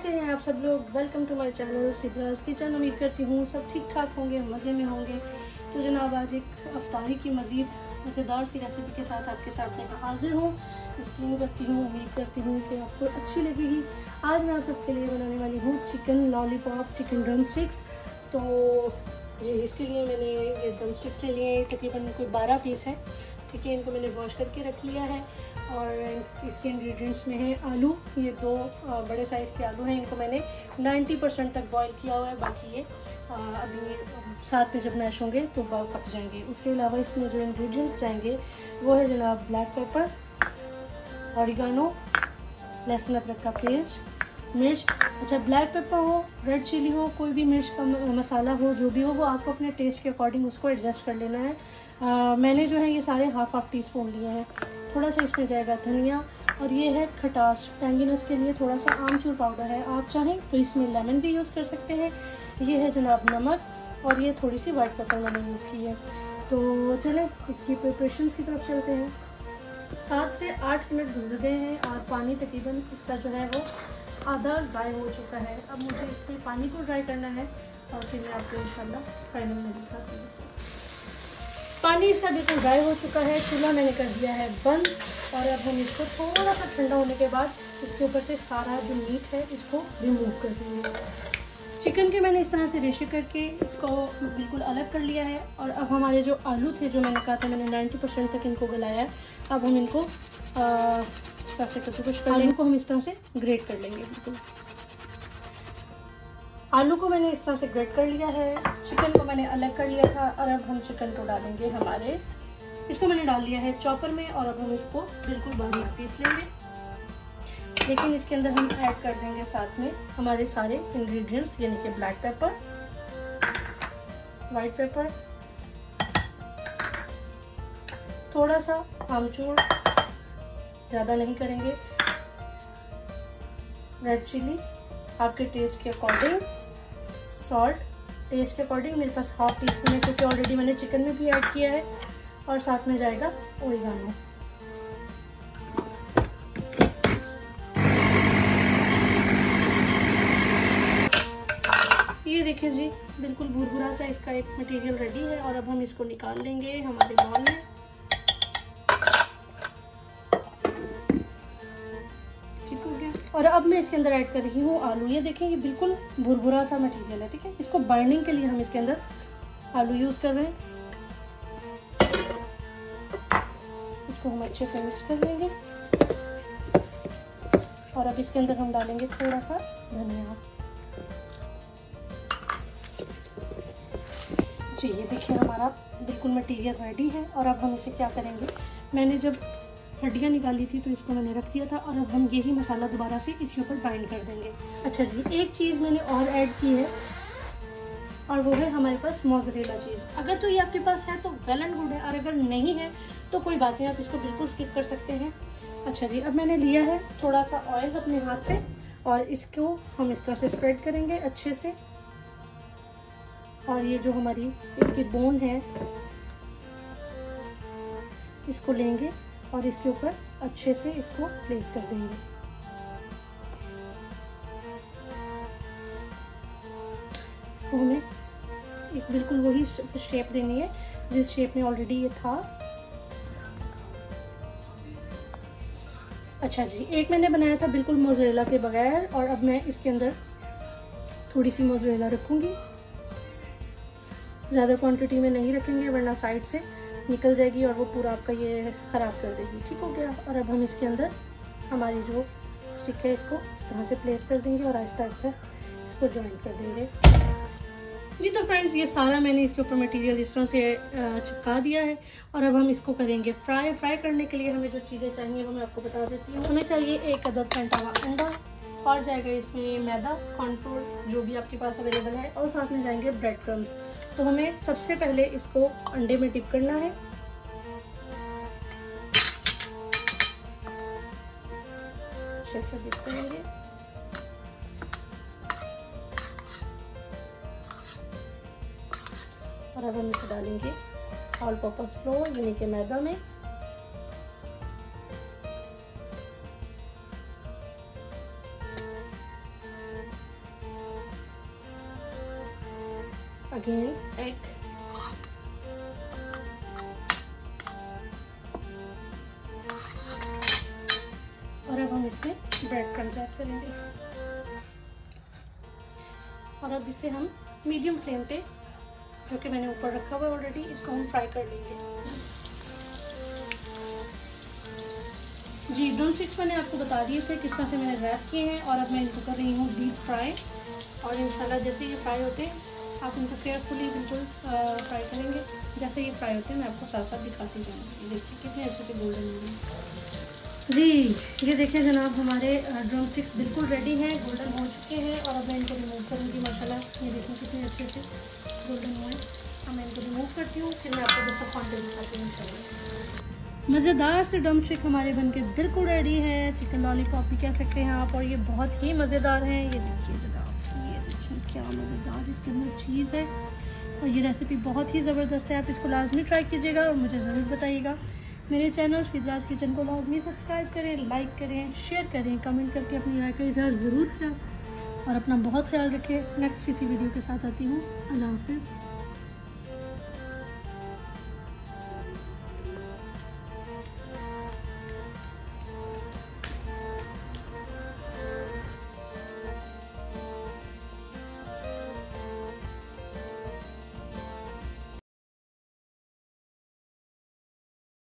कैसे हैं आप सब लोग। Welcome to my channel Sidraj kitchen. उम्मीद करती हूँ सब ठीक ठाक होंगे, मज़े में होंगे। तो जनाब आज एक अफ्तारी की मज़ीद मज़ेदार सी रेसिपी के साथ आपके सामने हाजिर हूँ। यकीन करती हूँ, उम्मीद करती हूँ कि आपको अच्छी लगेगी। आज मैं आप सबके लिए बनाने वाली हूँ chicken lollipop, chicken drum sticks. तो जी इसके लिए मैंने ये ड्रम स्टिक्स ले लिए, तकरीबन कोई 12 पीस है। ठीक है, इनको मैंने वॉश करके रख लिया है। और इसके इंग्रेडिएंट्स में है आलू, ये 2 बड़े साइज़ के आलू हैं। इनको मैंने 90% तक बॉईल किया हुआ है, बाकी ये अभी साथ में जब मैश होंगे तो पक जाएंगे। उसके अलावा इसमें जो इंग्रेडिएंट्स जाएंगे वो है जनाब ब्लैक पेपर, ऑरिगानो, लहसुन अदरक का पेस्ट, मिर्च। अच्छा, ब्लैक पेपर हो, रेड चिली हो, कोई भी मिर्च का मसाला हो, जो भी हो वो आपको अपने टेस्ट के अकॉर्डिंग उसको एडजस्ट कर लेना है। मैंने जो है ये सारे हाफ टी स्पून लिए हैं। थोड़ा सा इसमें जाएगा धनिया, और ये है खटास, टैंगीनेस के लिए थोड़ा सा आमचूर पाउडर है। आप चाहें तो इसमें लेमन भी यूज़ कर सकते हैं। ये है जनाब नमक, और ये थोड़ी सी वाइट पेपर मैंने यूज़ की है। तो चलें इसकी प्रिपरेशंस की तरफ चलते हैं। 7 से 8 मिनट गुजर गए हैं और पानी तकरीबन इसका जो है वो आधा ड्राई हो चुका है। अब मुझे इसके पानी को ड्राई करना है और फिर मैं आपको इंशाल्लाह फाइनल में दिखाती हूँ। पानी इसका बिल्कुल ड्राई हो चुका है, चूल्हा मैंने कर दिया है बंद। और अब हम इसको थोड़ा सा ठंडा होने के बाद इसके ऊपर से सारा जो मीट है इसको रिमूव कर देंगे। चिकन के मैंने इस तरह से रेशे करके इसको बिल्कुल अलग कर लिया है। और अब हमारे जो आलू थे, जो मैंने कहा था मैंने 90% तक इनको गलाया है, अब हम इनको इस तरह से कद्दूकस कर लेंगे। इनको हम इस तरह से ग्रेट कर लेंगे। बिल्कुल आलू को मैंने इस तरह से ग्रेट कर लिया है, चिकन को मैंने अलग कर लिया था। और अब हम चिकन को डालेंगे हमारे, इसको मैंने डाल लिया है चॉपर में, और अब हम इसको बिल्कुल बारीक पीस लेंगे। लेकिन इसके अंदर हम ऐड कर देंगे साथ में हमारे सारे इंग्रेडिएंट्स, यानी कि ब्लैक पेपर, वाइट पेपर, थोड़ा सा आमचूर, ज़्यादा नहीं करेंगे, रेड चिली आपके टेस्ट के अकॉर्डिंग, सॉल्ट टेस्ट के अकॉर्डिंग, मेरे पास हाफ टी स्पून है क्योंकि ऑलरेडी मैंने चिकन में भी ऐड किया है। और साथ में जाएगा ओरिगानो। ये देखिए जी, बिल्कुल भुरभुरा सा इसका एक मटेरियल रेडी है। और अब हम इसको निकाल लेंगे हमारे बाउल में। ठीक हो गया। और अब मैं इसके अंदर ऐड कर रही हूँ आलू। ये देखें, ये बिल्कुल भुरभुरा सा मटेरियल है। ठीक है, इसको बाइंडिंग के लिए हम इसके अंदर आलू यूज कर रहे हैं। इसको हम अच्छे से मिक्स कर लेंगे। और अब इसके अंदर हम डालेंगे थोड़ा सा धनिया। जी ये देखिए, हमारा बिल्कुल मटेरियल रेडी है। और अब हम इसे क्या करेंगे, मैंने जब हड्डियाँ निकाली थी तो इसको मैंने रख दिया था, और अब हम यही मसाला दोबारा से इसके ऊपर बाइंड कर देंगे। अच्छा जी, एक चीज़ मैंने और ऐड की है, और वो है हमारे पास मोज़रेला चीज़। अगर तो ये आपके पास है तो वेल एंड गुड है, और अगर नहीं है तो कोई बात नहीं, आप इसको बिल्कुल स्किप कर सकते हैं। अच्छा जी, अब मैंने लिया है थोड़ा सा ऑयल अपने हाथ पे, और इसको हम इस तरह से स्प्रेड करेंगे अच्छे से। और ये जो हमारी इसकी बोन है इसको लेंगे और इसके ऊपर अच्छे से इसको प्लेस कर देंगे। इसको हमें एक बिल्कुल वही शेप देनी है जिस शेप में ऑलरेडी ये था। अच्छा जी, एक मैंने बनाया था बिल्कुल मोज़रेला के बगैर, और अब मैं इसके अंदर थोड़ी सी मोज़रेला रखूंगी। ज़्यादा क्वांटिटी में नहीं रखेंगे वरना साइड से निकल जाएगी और वो पूरा आपका ये ख़राब कर देगी। ठीक हो गया। और अब हम इसके अंदर हमारी जो स्टिक है इसको इस तरह से प्लेस कर देंगे और आहिस्ता आहिस्ता इसको जॉइन कर देंगे। जी तो फ्रेंड्स, ये सारा मैंने इसके ऊपर मटेरियल इस तरह से चिपका दिया है। और अब हम इसको करेंगे फ्राई। फ्राई करने के लिए हमें जो चीज़ें चाहिए वो मैं आपको बता देती हूँ। हमें चाहिए 1 अदद फेंटा हुआ अंडा, और जाएगा इसमें मैदा, कॉर्नफ्लोर जो भी आपके पास अवेलेबल है, और साथ में जाएंगे ब्रेड क्रम्स। तो हमें सबसे पहले इसको अंडे में डिप करना है। अच्छे से डिप करेंगे। और अब हम इसे डालेंगे ऑल पर्पस फ्लोर यानी कि मैदा में। अगेन एग, और अब हम इसमें ब्रेड क्रम्स ऐड करेंगे और अब इसे हम मीडियम फ्लेम पे, जो कि मैंने ऊपर रखा हुआ है ऑलरेडी, इसको हम फ्राई कर लेंगे। जी, ड्रम स्टिक्स मैंने आपको बता दिए थे किस तरह से मैंने रैप किए हैं और अब मैं इनको कर रही हूँ डीप फ्राई। और इंशाल्लाह जैसे ये फ्राई होते हैं आप इनको केयरफुली बिल्कुल फ्राई करेंगे। जैसे ये फ्राई होते हैं मैं आपको साथ साथ दिखाती जाऊँगी। देखिए कितने अच्छे से गोल्डन हो गए। जी, ये देखिए जनाब, हमारे ड्रम स्टिक्स बिल्कुल रेडी हैं, गोल्डन हो चुके हैं और अब मैं इनको रिमूव करूँगी। माशाल्लाह ये देखिए कितने अच्छे से गोल्डन हुए। अब मैं इनको रिमूव करती हूँ, फिर मैं आपको दूसरा क्वांटिटी दिखाती हूँ इंशाल्लाह। मज़ेदार से ड्रम स्टिक हमारे बनके बिल्कुल रेडी है। चिकन लॉलीपॉप भी कह सकते हैं आप, और ये बहुत ही मज़ेदार है। ये देखिए जनाब, ये देखिए क्या मज़ेदार इसके अंदर चीज़ है और ये रेसिपी बहुत ही ज़बरदस्त है। आप इसको लाजमी ट्राई कीजिएगा और मुझे ज़रूर बताइएगा। मेरे चैनल सिद्राज किचन को लाजमी सब्सक्राइब करें, लाइक करें, शेयर करें, कमेंट करके अपनी राय का इज़हार ज़रूर करें और अपना बहुत ख्याल रखें। नेक्स्ट किसी वीडियो के साथ आती हूँ। अल्लाह हाफ़िज़।